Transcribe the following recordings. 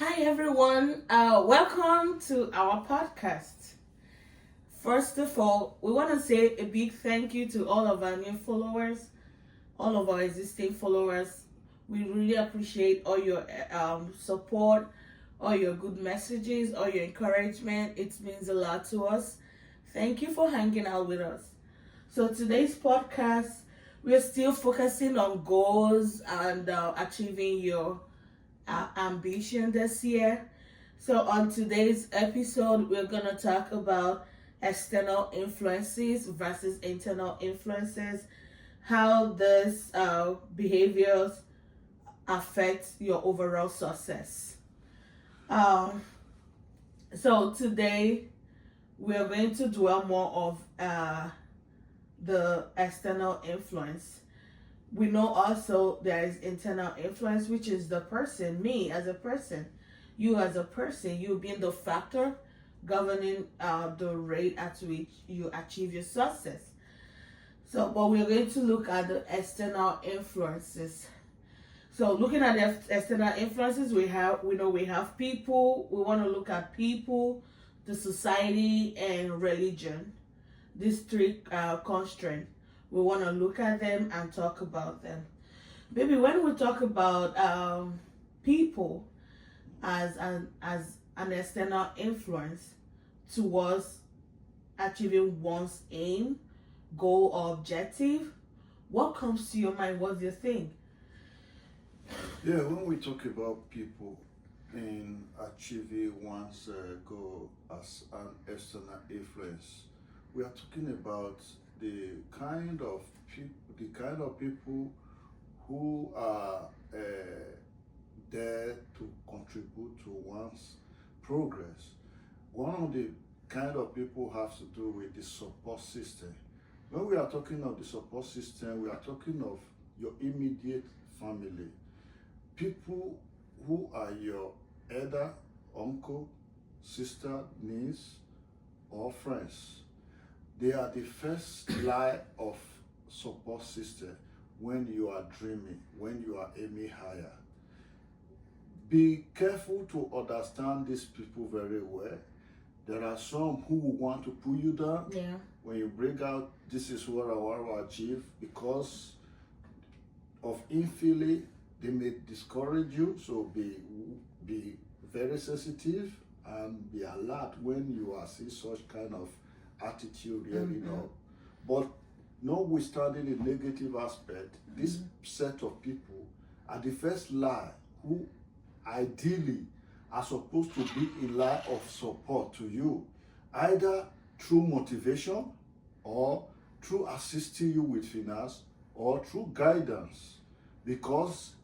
Hi everyone, welcome to our podcast. First of all, we want to say a big thank you to all of our new followers, all of our existing followers. We really appreciate all your support, all your good messages, all your encouragement. It means a lot to us. Thank you for hanging out with us. So today's podcast, we're still focusing on goals and achieving your ambition this year. So, on today's episode, we're going to talk about external influences versus internal influences, how these behaviors affect your overall success. Um, so, today we're going to dwell more of the external influence. We know also there is internal influence, which is the person, me as a person, you as a person, you being the factor governing the rate at which you achieve your success. So, but we're going to look at the external influences. So, looking at the external influences, we know we have people. We want to look at people, the society, and religion. These three constraints. We want to look at them and talk about them. Maybe when we talk about people as an external influence towards achieving one's aim, goal, or objective, what comes to your mind? What do you think? Yeah, when we talk about people in achieving one's goal as an external influence, we are talking about the kind of people who are there to contribute to one's progress. One of the kind of people has to do with the support system. When we are talking of the support system, we are talking of your immediate family, people who are your elder, uncle, sister, niece, or friends. They are the first line of support system when you are dreaming, when you are aiming higher. Be careful to understand these people very well. There are some who will want to pull you down. Yeah. When you bring out, this is what I want to achieve, because of infilling, they may discourage you. So be very sensitive and be alert when you are seeing such kind of attitude rearing up. But notwithstanding the negative aspect, this set of people are the first line who ideally are supposed to be in line of support to you, either through motivation or through assisting you with finance or through guidance. Because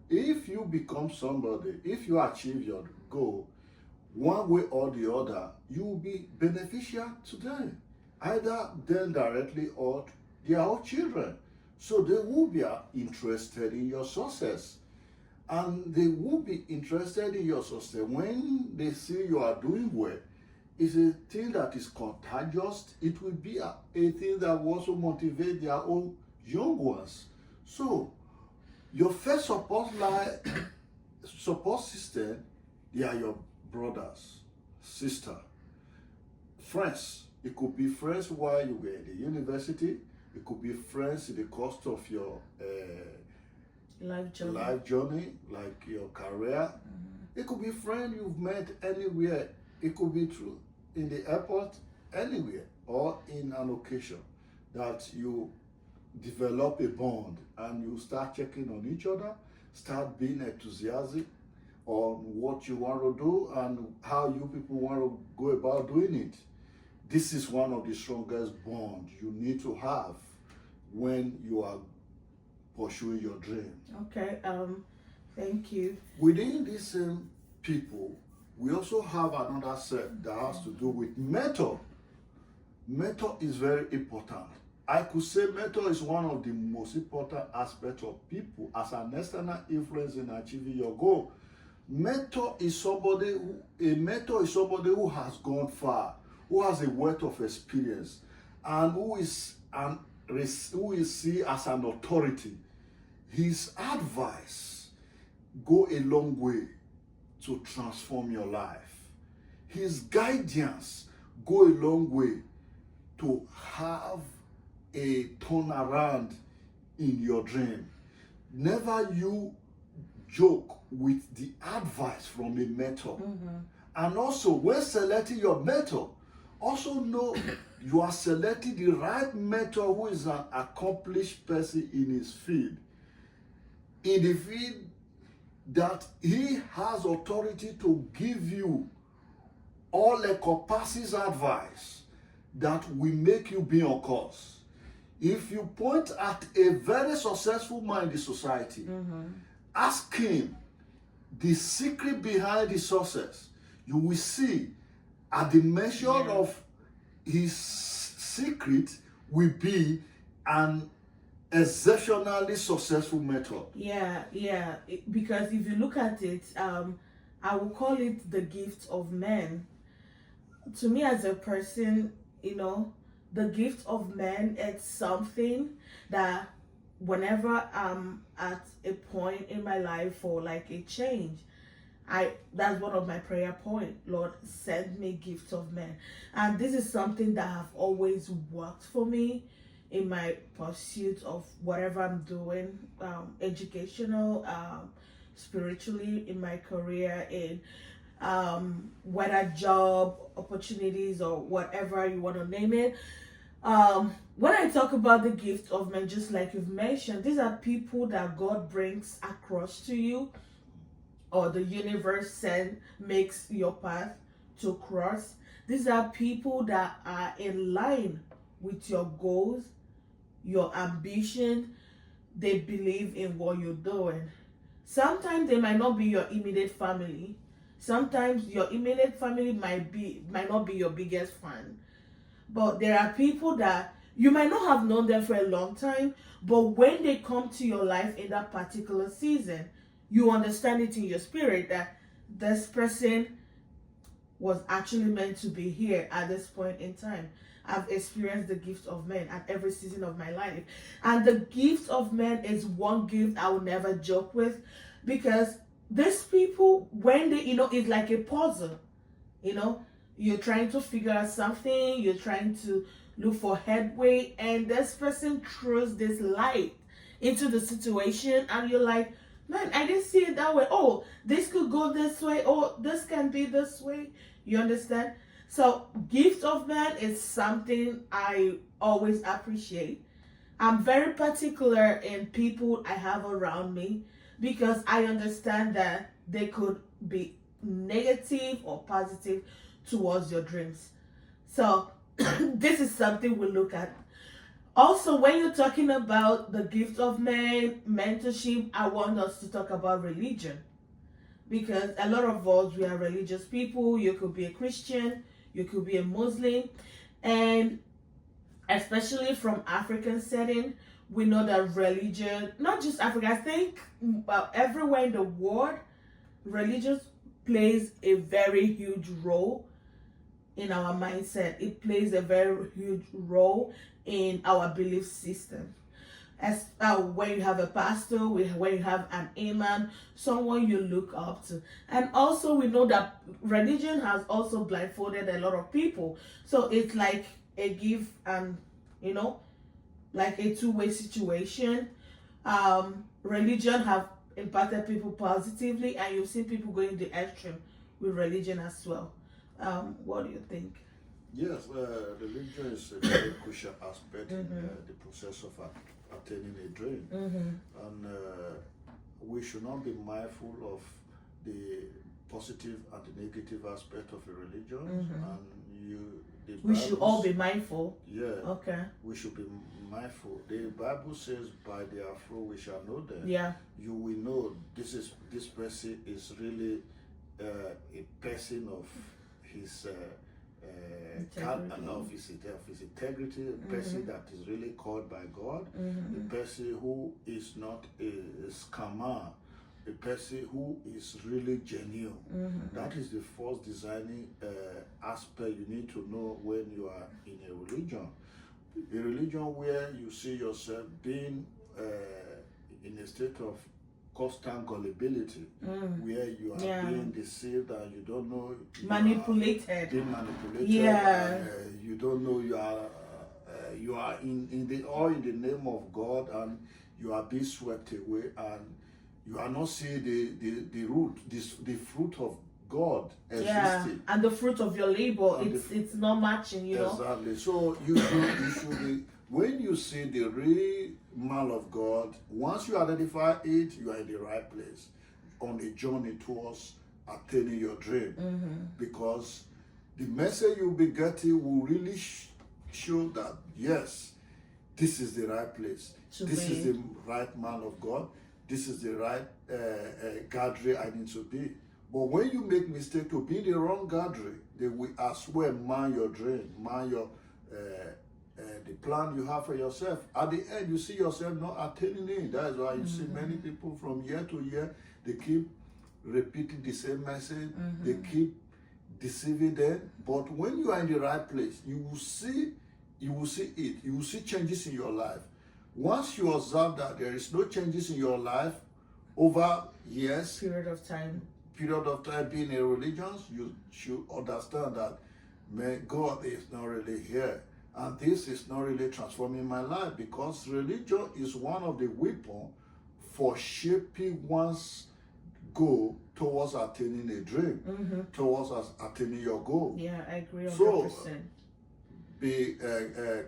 if you become somebody, if you achieve your goal, one way or the other, you will be beneficial to them, either them directly or their own children. So they will be interested in your success. And they will be interested in your success when they see you are doing well. It's a thing that is contagious. It will be a thing that will also motivate their own young ones. So your first support system, they are your brothers, sister, friends. It could be friends while you were in the university. It could be friends in the course of your life journey, like your career. It could be friends you've met anywhere. It could be true in the airport, anywhere, or in an occasion that you develop a bond and you start checking on each other, start being enthusiastic on what you want to do and how you people want to go about doing it. This is one of the strongest bonds you need to have when you are pursuing your dream. Okay, thank you. Within these same people, we also have another set that has to do with method. Method is very important. I could say method is one of the most important aspects of people as an external influence in achieving your goal. A mentor is somebody who has gone far, who has a wealth of experience, and who is seen as an authority. His advice go a long way to transform your life. His guidance go a long way to have a turnaround in your dream. Never you joke with the advice from a mentor. And also, when selecting your mentor, also know you are selecting the right mentor who is an accomplished person in his field. In the field that he has authority to give you all encompasses advice that will make you be on course. If you point at a very successful man in the society, ask him the secret behind his success, you will see at the measure of his secret will be an exceptionally successful method. Because if you look at it, I will call it the gift of man. To me, as a person, the gift of man, it's something that whenever I'm at a point in my life for like a change, that's one of my prayer point. Lord, send me gifts of men. And this is something that have always worked for me in my pursuit of whatever I'm doing, educational, spiritually, in my career, in whether job opportunities or whatever you want to name it. When I talk about the gift of men, just like you've mentioned, these are people that God brings across to you, or the universe makes your path to cross. These are people that are in line with your goals, your ambition. They believe in what you're doing. Sometimes they might not be your immediate family. Sometimes your immediate family might not be your biggest fan. But there are people that you might not have known them for a long time, but when they come to your life in that particular season, you understand it in your spirit that this person was actually meant to be here at this point in time. I've experienced the gift of men at every season of my life. And the gift of men is one gift I will never joke with, because these people, when they, it's like a puzzle. You're trying to figure out something, you're trying to look for headway, and this person throws this light into the situation, and you're like, man, I didn't see it that way. Oh, this could go this way. Oh, this can be this way. You understand? So, gift of man is something I always appreciate. I'm very particular in people I have around me, because I understand that they could be negative or positive towards your dreams. So, this is something we look at. Also, when you're talking about the gift of man, mentorship, I want us to talk about religion. Because a lot of us, we are religious people. You could be a Christian, you could be a Muslim. And especially from African setting, we know that religion, not just Africa, I think everywhere in the world, religion plays a very huge role in our mindset. It plays a very huge role in our belief system. As when you have a pastor, when you have an imam, someone you look up to. And also we know that religion has also blindfolded a lot of people. So it's like a give and, like a two-way situation. Religion have impacted people positively, and you've seen people going the extreme with religion as well. What do you think? Yes, religion is a very crucial aspect in the process of attaining a dream. And we should not be mindful of the positive and the negative aspect of a religion. And we should all be mindful. Yeah. Okay. We should be mindful. The Bible says, "By their fruit we shall know them." Yeah. You will know this person is really a person of his his integrity, a person that is really called by God, a person who is not a scammer, a person who is really genuine. That is the first designing aspect you need to know when you are in a religion. A religion where you see yourself being in a state of constant gullibility, where you are Yeah. being deceived and you don't know, you Manipulated. are being manipulated. Yeah. And, you don't know you are in the all in the name of God, and you are being swept away, and you are not seeing the root, the fruit of God existing. Yeah, and the fruit of your labor, And it's not matching, you know. Exactly. So you should be, when you see the real man of God, once you identify it, you are in the right place on a journey towards attaining your dream. Because the message you'll be getting will really show that, yes, this is the right place. This is the right man of God. This is the right gathering I need to be. But when you make mistake to be in the wrong gathering, they will as well man your dream, man your the plan you have for yourself. At the end, you see yourself not attaining it. That is why you see many people from year to year, they keep repeating the same message. They keep deceiving them. But when you are in the right place, you will see it. You will see changes in your life. Once you observe that there is no changes in your life over years, period of time being in religions, you should understand that God is not really here. And this is not really transforming my life, because religion is one of the weapons for shaping one's goal towards attaining a dream, towards attaining your goal. Yeah, I agree 100%. So, be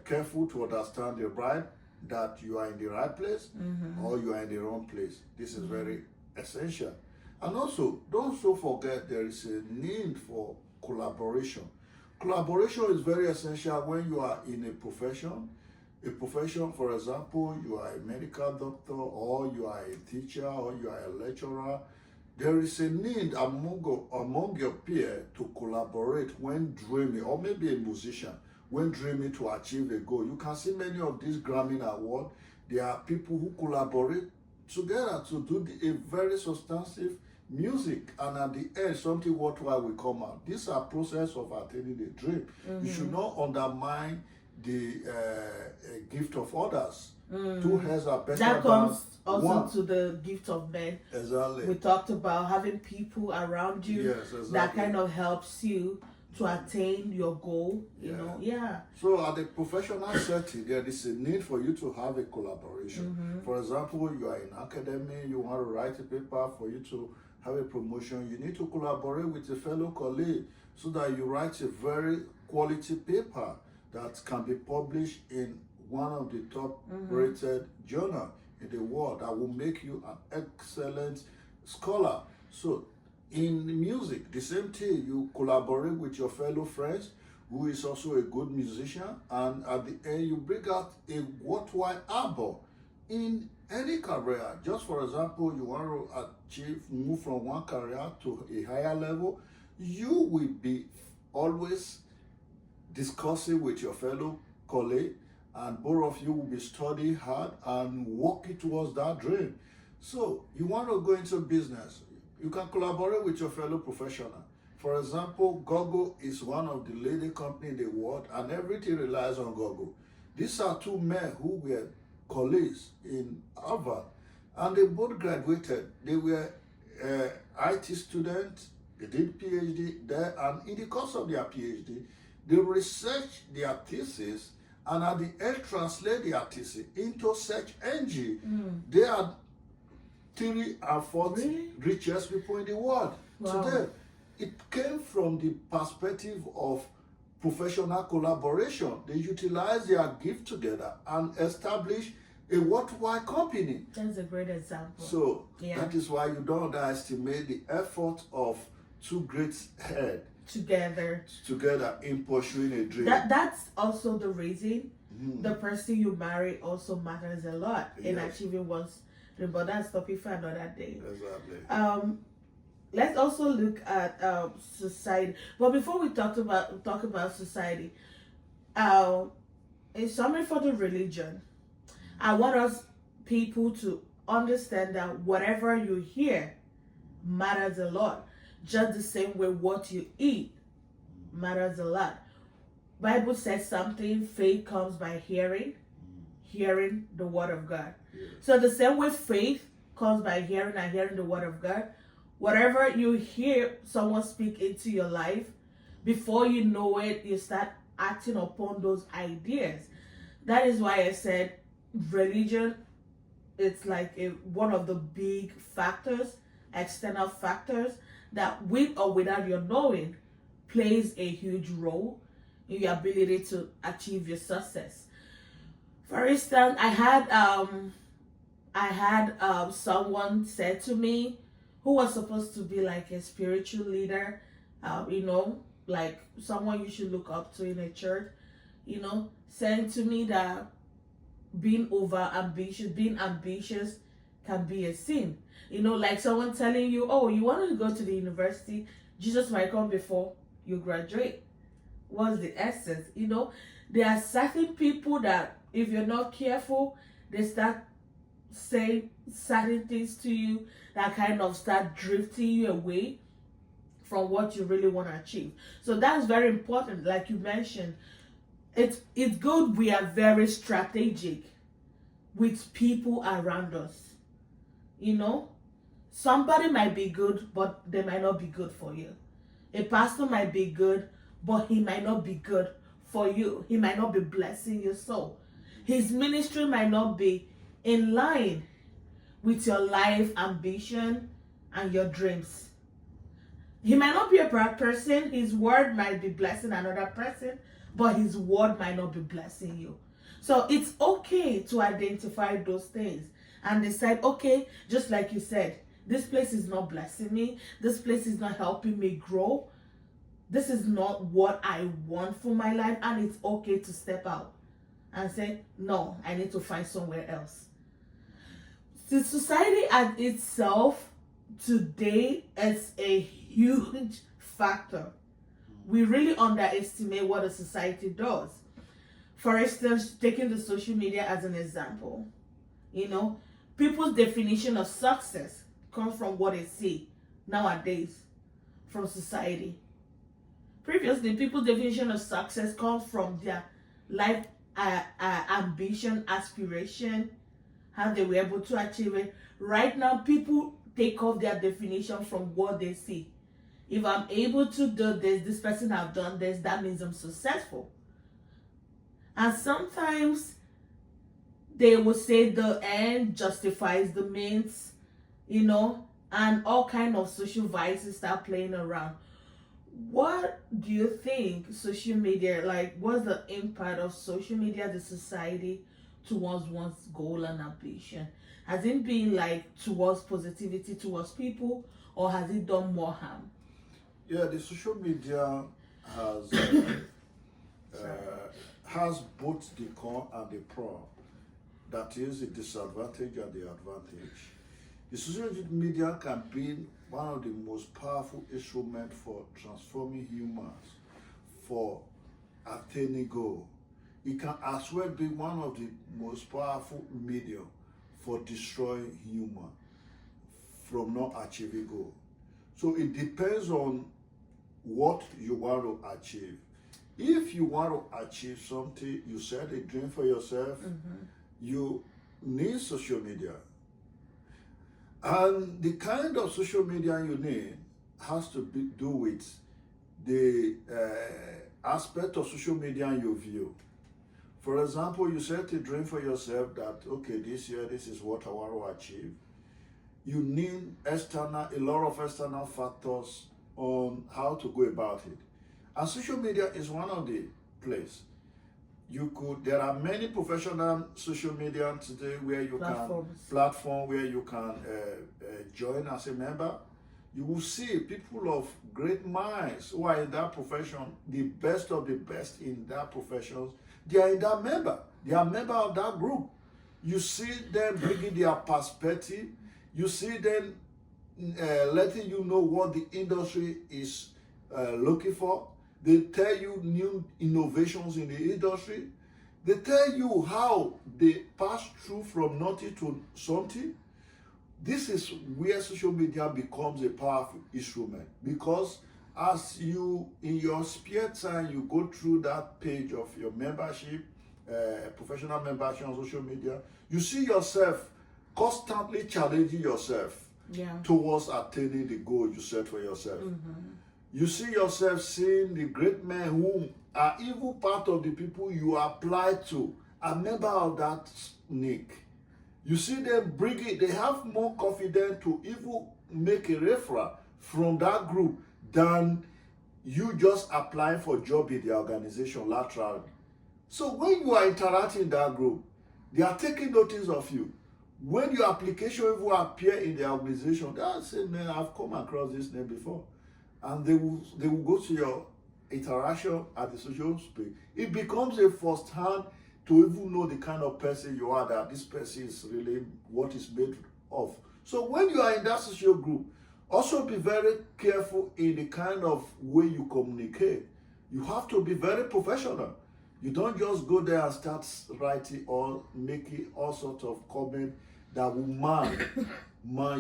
careful to understand the right, that you are in the right place or you are in the wrong place. This is very essential. And also, don't so forget there is a need for collaboration. Collaboration is very essential when you are in a profession. A profession, for example, you are a medical doctor, or you are a teacher, or you are a lecturer. There is a need among your peers to collaborate when dreaming, or maybe a musician, when dreaming to achieve a goal. You can see many of these Grammy Awards. There are people who collaborate together to do a very substantive music, and at the end something worthwhile will come out. These are process of attaining the dream. You should not undermine the gift of others. Two heads are better that comes than also one. to the gift of men. Exactly. We talked about having people around you, Yes, exactly. that kind of helps you to attain your goal, you know. So at the professional setting, there is a need for you to have a collaboration. For example, you are in academy, you want to write a paper. For you to have a promotion, you need to collaborate with a fellow colleague so that you write a very quality paper that can be published in one of the top rated journals in the world, that will make you an excellent scholar. So in music, the same thing, you collaborate with your fellow friends who is also a good musician, and at the end you bring out a worthwhile album. In any career, just for example, you want to move from one career to a higher level, you will be always discussing with your fellow colleague, and both of you will be studying hard and working towards that dream. So you want to go into business, you can collaborate with your fellow professional. For example, Google is one of the leading companies in the world, and everything relies on Google. These are two men who were colleagues in Harvard, and they both graduated. They were IT students, they did PhD there, and in the course of their PhD, they researched their thesis, and at the end translate their thesis into search engine. They are 3 and 4 richest people in the world today. It came from the perspective of professional collaboration. They utilize their gift together and establish a worthwhile company. That's a great example. So that is why you don't underestimate the effort of two great heads together in pursuing a dream. That's also the reason the person you marry also matters a lot in achieving one's dream. But that's topic for another day. Exactly. Let's also look at society. But before we talk about society, in summary for the religion, I want us people to understand that whatever you hear matters a lot. Just the same way what you eat matters a lot. Bible says something, faith comes by hearing the word of God. So the same way faith comes by hearing and hearing the word of God. Whatever you hear someone speak into your life, before you know it, you start acting upon those ideas. That is why I said religion, it's like one of the big factors, external factors, that with or without your knowing plays a huge role in your ability to achieve your success. For instance, I had someone said to me, who was supposed to be like a spiritual leader, like someone you should look up to in a church, said to me that being ambitious can be a sin. Like someone telling you, oh, you want to go to the university, Jesus might come before you graduate. What's the essence? There are certain people that if you're not careful, they start saying certain things to you that kind of start drifting you away from what you really want to achieve. So that's very important. Like you mentioned, it's good we are very strategic with people around us. Somebody might be good, but they might not be good for you. A pastor might be good, but he might not be good for you. He might not be blessing your soul. His ministry might not be in line with your life ambition and your dreams. He might not be a bad person. His word might be blessing another person, but his word might not be blessing you. So it's okay to identify those things and decide, okay, just like you said, this place is not blessing me. This place is not helping me grow. This is not what I want for my life, and it's okay to step out and say, no, I need to find somewhere else. The society at itself today is a huge factor. We really underestimate what a society does. For instance, taking the social media as an example, people's definition of success comes from what they see nowadays from society. Previously, people's definition of success comes from their life ambition, aspiration, how they were able to achieve it. Right now, people take off their definition from what they see. If I'm able to do this person have done this, that means I'm successful. And sometimes they will say the end justifies the means, and all kind of social vices start playing around. What do you think social media, what's the impact of social media, the society, towards one's goal and ambition? Has it been towards positivity towards people, or has it done more harm? Yeah, the social media has both the con and the pro. That is the disadvantage and the advantage. The social media can be one of the most powerful instruments for transforming humans, for attaining goal. It can as well be one of the most powerful medium for destroying human from not achieving goal. So it depends on what you want to achieve. If you want to achieve something, you set a dream for yourself, you need social media. And the kind of social media you need has to do with the aspect of social media you view. For example, you set a dream for yourself that, okay, this year, this is what I want to achieve. You need a lot of external factors on how to go about it. And social media is one of the places. There are many professional social media today where you where you can join as a member. You will see people of great minds who are in that profession, the best of the best in that profession. They are in that member. They are member of that group. You see them bringing their perspective. You see them letting you know what the industry is looking for. They tell you new innovations in the industry. They tell you how they pass through from nothing to something. This is where social media becomes a powerful instrument, because as you, in your spare time, you go through that page of your membership, professional membership on social media, you see yourself constantly challenging yourself Yeah. towards attaining the goal you set for yourself. You see yourself seeing the great men who are even part of the people you apply to, a member of that snake. You see them bring it, they have more confidence to even make a referral from that group than you just applying for a job in the organization laterally. So when you are interacting in that group, they are taking notice of you. When your application even appear in the organization, they are saying, man, I've come across this name before. And they will go to your interaction at the social space. It becomes a first hand to even know the kind of person you are, that this person is really what is made of. So when you are in that social group, also be very careful in the kind of way you communicate. You have to be very professional. You don't just go there and start writing or making all sorts of comments that will man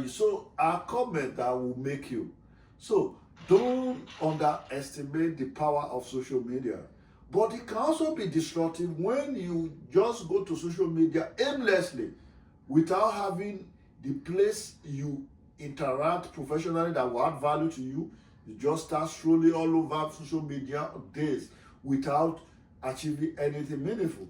you. So a comment that will make you. So don't underestimate the power of social media. But it can also be destructive when you just go to social media aimlessly without having the place you interact professionally that will add value to you. You just start strolling all over social media days without achieving anything meaningful.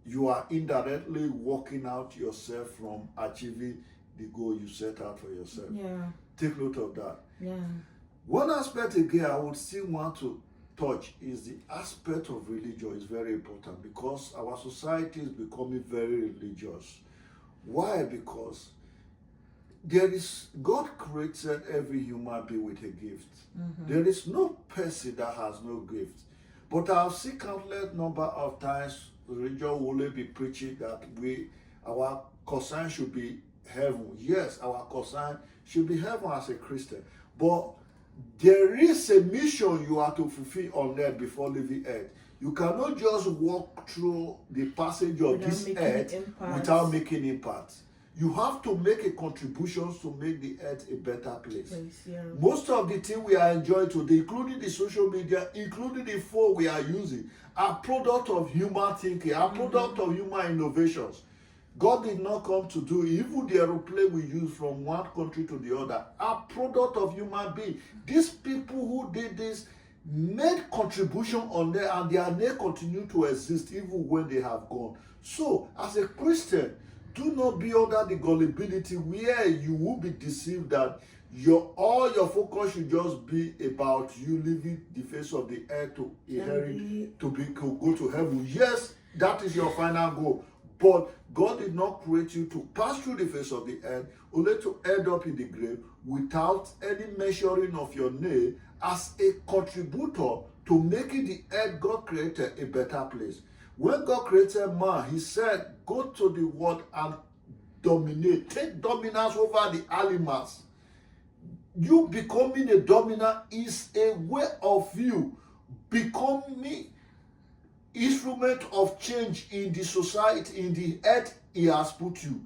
You are indirectly walking out yourself from achieving the goal you set out for yourself. Yeah. Take note of that. Yeah. One aspect again I would still want to touch is the aspect of religion is very important, because our society is becoming very religious. Why? Because God created every human being with a gift. There is no person that has no gift. But I've seen countless number of times religion will only be preaching that our concern should be heaven. Yes, our concern should be heaven as a Christian. But there is a mission you are to fulfill on earth before leaving earth. You cannot just walk through the passage of this earth without making impact. You have to make a contribution to make the earth a better place. Yeah. Most of the things we are enjoying today, including the social media, including the phone we are using, are product of human thinking, are product of human innovations. God did not come to do it. Even the aeroplane we use from one country to the other are product of human beings. These people who did this made contribution on there, and their name continue to exist even when they have gone. So, as a Christian, do not be under the gullibility where you will be deceived that all your focus should just be about you leaving the face of the earth to inherit, to go to heaven. Yes, that is your final goal. But God did not create you to pass through the face of the earth, only to end up in the grave without any measuring of your name as a contributor to making the earth God created a better place. When God created man, he said, go to the world and dominate. Take dominance over the animals. You becoming a dominant is a way of you becoming instrument of change in the society, in the earth he has put you.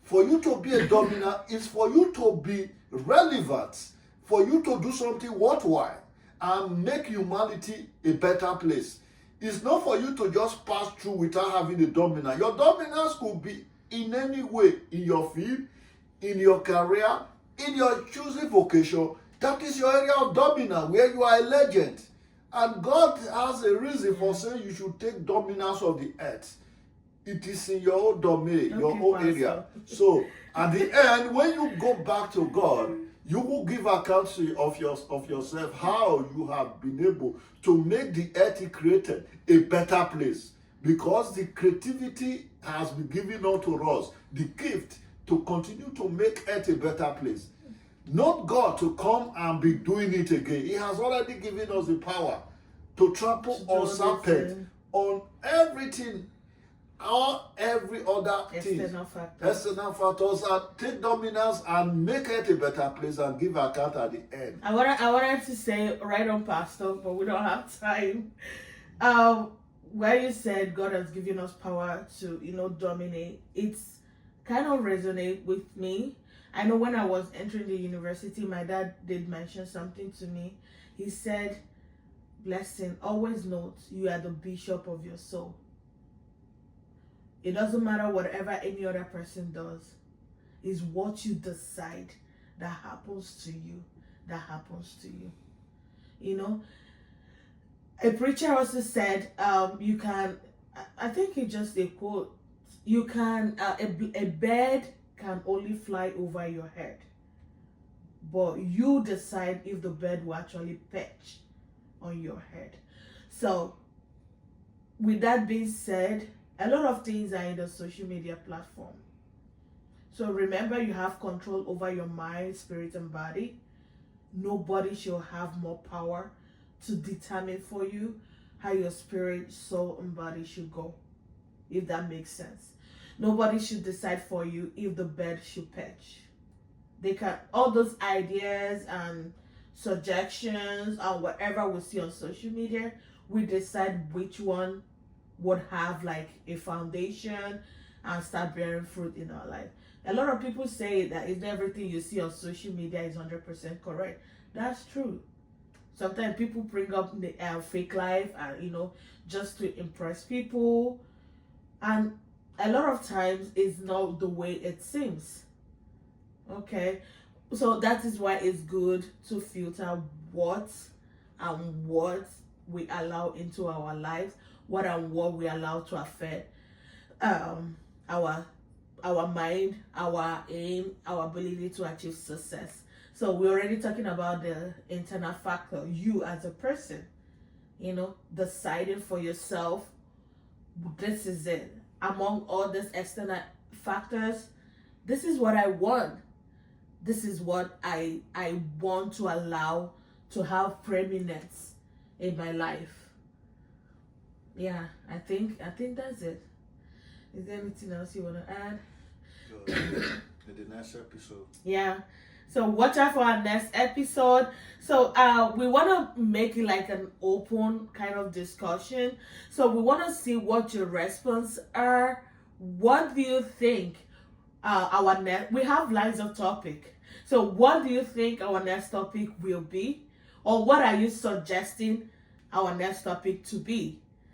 For you to be a dominant is for you to be relevant, for you to do something worthwhile and make humanity a better place. It's not for you to just pass through without having a dominance. Your dominance could be in any way, in your field, in your career, in your choosing vocation. That is your area of dominance, where you are a legend. And God has a reason for saying you should take dominance of the earth. It is in your own domain, your own area. So, at the end, when you go back to God, you will give account of yourself, how you have been able to make the earth he created a better place. Because the creativity has been given unto us, the gift to continue to make earth a better place. Not God to come and be doing it again. He has already given us the power to trample on serpents, on everything, or every other thing, external factors, and take dominance and make it a better place and give account at the end. I wanted to say right on, Pastor, but we don't have time. Where you said God has given us power to, dominate, it's kind of resonate with me. I know when I was entering the university, my dad did mention something to me. He said, Blessing, always note you are the bishop of your soul. It doesn't matter whatever any other person does. is what you decide that happens to you. That happens to you. You know, a preacher also said, you can, I think it's just a quote, you can, a bird can only fly over your head, but you decide if the bird will actually perch on your head. So, with that being said, a lot of things are in the social media platform. So remember, you have control over your mind, spirit, and body. Nobody should have more power to determine for you how your spirit, soul, and body should go, if that makes sense. Nobody should decide for you if the bird should perch. They can, all those ideas and suggestions and whatever we see on social media, we decide which one would have like a foundation and start bearing fruit in our life. A lot of people say that if everything you see on social media is 100% correct. That's true. Sometimes people bring up the fake life and just to impress people, and a lot of times it's not the way it seems. Okay, so that is why it's good to filter what we allow into our lives, what we allow to affect our mind, our aim, our ability to achieve success. So we're already talking about the internal factor, you as a person, deciding for yourself, this is it. Among all these external factors, this is what I want. This is what I want to allow to have preeminence in my life. Yeah, I think that's it. Is there anything else you want to add? In the next episode. Yeah. So watch out for our next episode. So we want to make it like an open kind of discussion. So we want to see what your response are. What do you think we have lines of topic. So what do you think our next topic will be? Or what are you suggesting our next topic to be?